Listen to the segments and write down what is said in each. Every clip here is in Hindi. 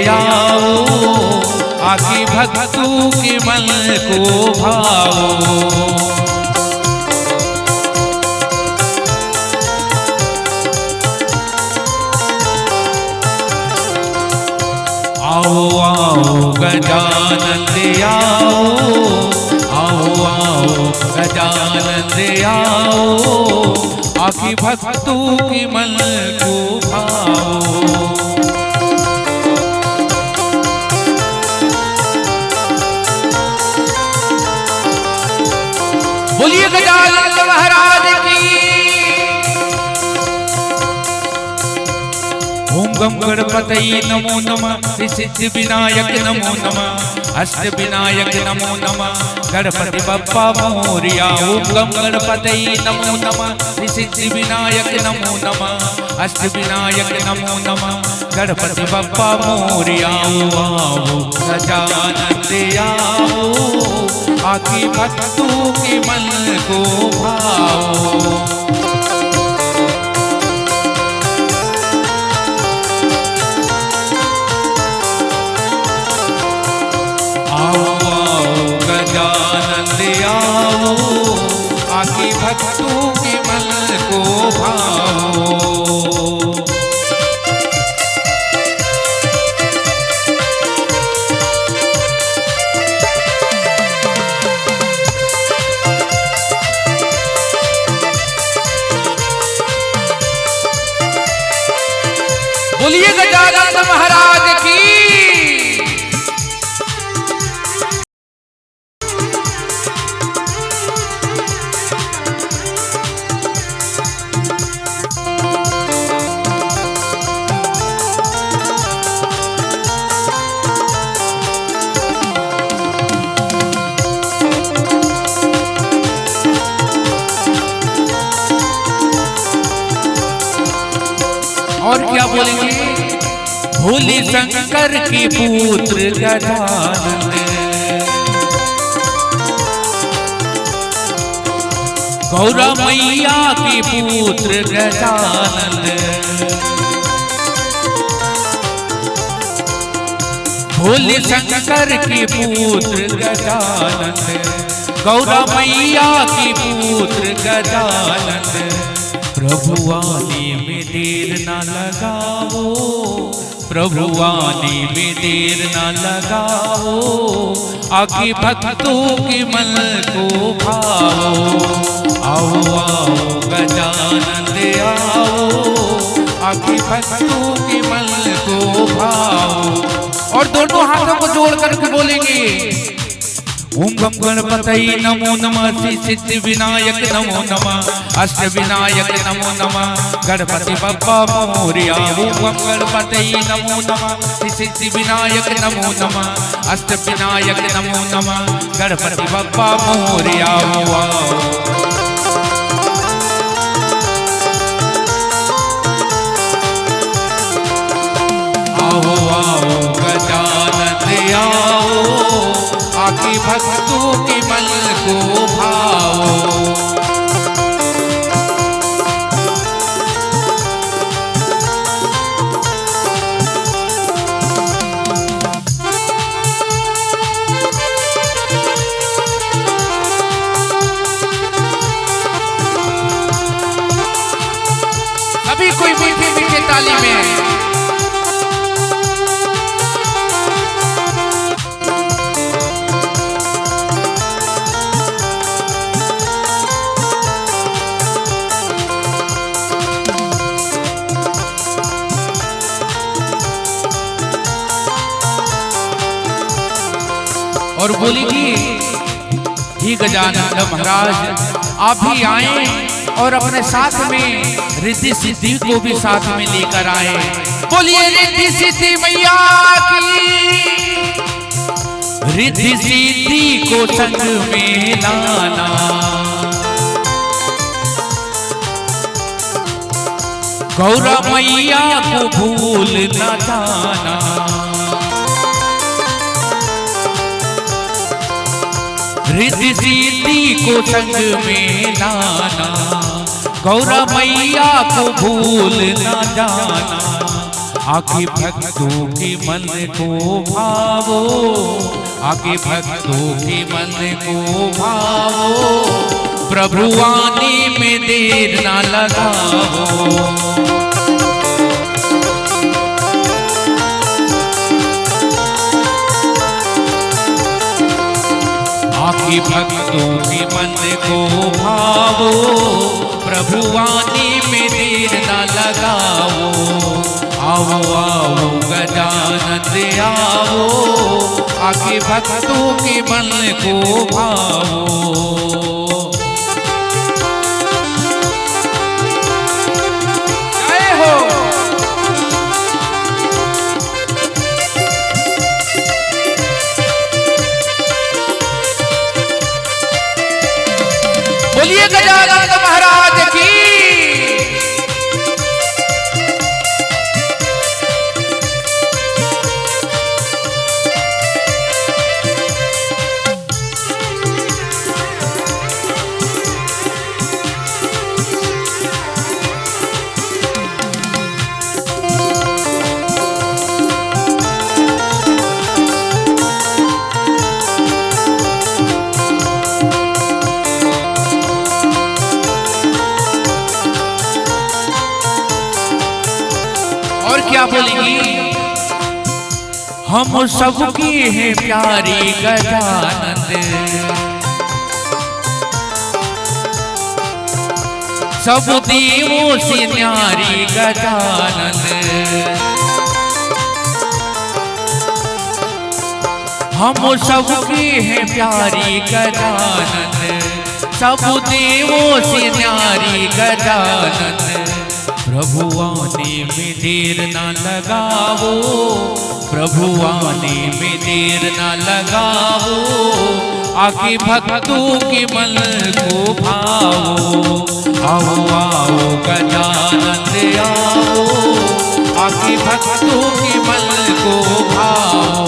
आओ, आके भक्तों के मन को भाओ। आओ आओ गजानन आओ, आओ आओ गजानन आओ, आके भक्तों के मन को भाओ। बोलिए गजानन महाराज की। ओम गम गणपतये नमो नमः, सिद्धि विनायक नमो नमः, अष्ट विनायक नमो नमः, गणपति बप्पा मोरिया। ओम गम गणपतये नमो नमः, सिद्धि विनायक नमो नमः, अष्ट विनायक नमो नमः, गणपति बप्पा मोरिया। आओ गजानन आओ, आके भक्तों के मन को भाओ। आओ आओ गजानन आओ, आके भक्तों के मन को भाओ। बोलिए गजानन महाराज की। और क्या बोलेंगे? भोले शंकर के पुत्र गजानन, गौरा मैया के पुत्र गजानन, भोले शंकर के पुत्र गजानन, गौरा मैया के पुत्र गजानन। प्रभु आने में देर ना लगाओ, प्रभु आने में देर ना लगाओ, आके भक्तों के मन को भाओ। आओ आओ गजानन आओ, आके भक्तों के मन को भाओ। और दोनों हाथों को जोड़ करके बोलेंगे ओम गम गणपतये नमो नमः, सिद्धि विनायक नमो नमः, अष्ट विनायक नमो नमः, गणपति बप्पा मोरिया। ओम गम गणपतये नमो नमः, सिद्धि विनायक नमो नमः, अष्ट विनायक नमो नमः, गणपति बप्पा मोरिया। आओ आओ गजानन आओ, आके भक्तों के मन को भाओ। अभी कोई मीठे मीठे ताली में और बोलेगी ही गजानन महाराज आप भी आए और अपने साथ में रिद्धि सिद्धि को भी साथ में लेकर आए। बोलिए रिद्धि सिद्धि मैया की। रिद्धि सिद्धि को संग में लाना, गौरा मैया को भूल न जाना। रिद्धि सिद्धि को संग में लाना, गौरा मैया को भूल न जाना। आके भक्तों के मन को भावो, आके भक्तों के मन को भावो, प्रभु आने में देर ना लगाओ। आके भक्तों के मन को भावो, प्रभु आने में देर ना लगाओ। आओ आओ गजानन आओ, आके भक्तों के मन को भावो। जय हो। बोलिए गजानन महाराज की। और क्या बोलेंगी? हम सबकी है प्यारी गजानन, सब देवों से न्यारी गजानन। हम सबकी है प्यारी गजानन, सब देवों से न्यारी गजानन। प्रभु आने में देर ना लगाओ, प्रभु आने में देर ना लगाओ, आके भक्तों के मन को भावो। आओ आओ गजानन आओ, आके भक्तों के मन को भावो।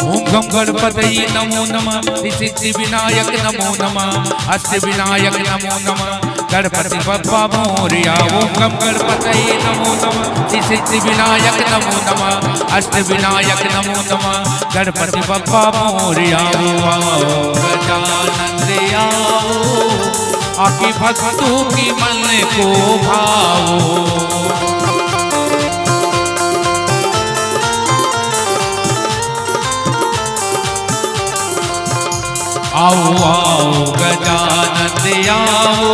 ओम गम गणपतये नमो नमः, सिद्धि विनायक नमो नमः, अष्ट विनायक नमो नमः, गणपति बप्पा मोरया। ओम गम गणपतये नमो नमः, सिद्धि विनायक नमो नमः, अष्ट विनायक नमो नमः, गणपति बप्पा मोरया। आओ गजानन आओ, आके भक्तों के मन को भावो। आओ आओ गजानन आओ,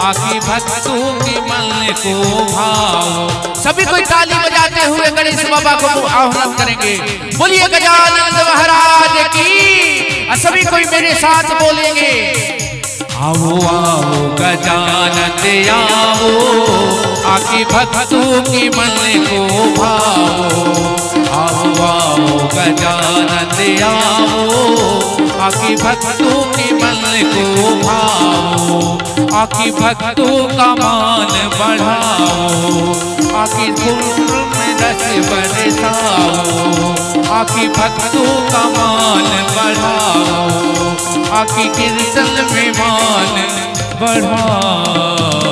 आके भक्तों के मन को भावो। सभी कोई ताली बजाते हुए गणेश बाबा को आह्वान करेंगे। बोलिए गजानन महाराज की। सभी कोई मेरे साथ बोलेंगे। आओ आओ गजानन आओ, आके भक्तों के मन को भावो। आओ आओ गजानन आओ, आके भक्तों के मन को भावो। आके भक्तों का मान बढ़ाओ, आके सुर में रस बरसाओ। आके भक्तों का मान बढ़ाओ, आके कीर्तन में मान बढ़ाओ।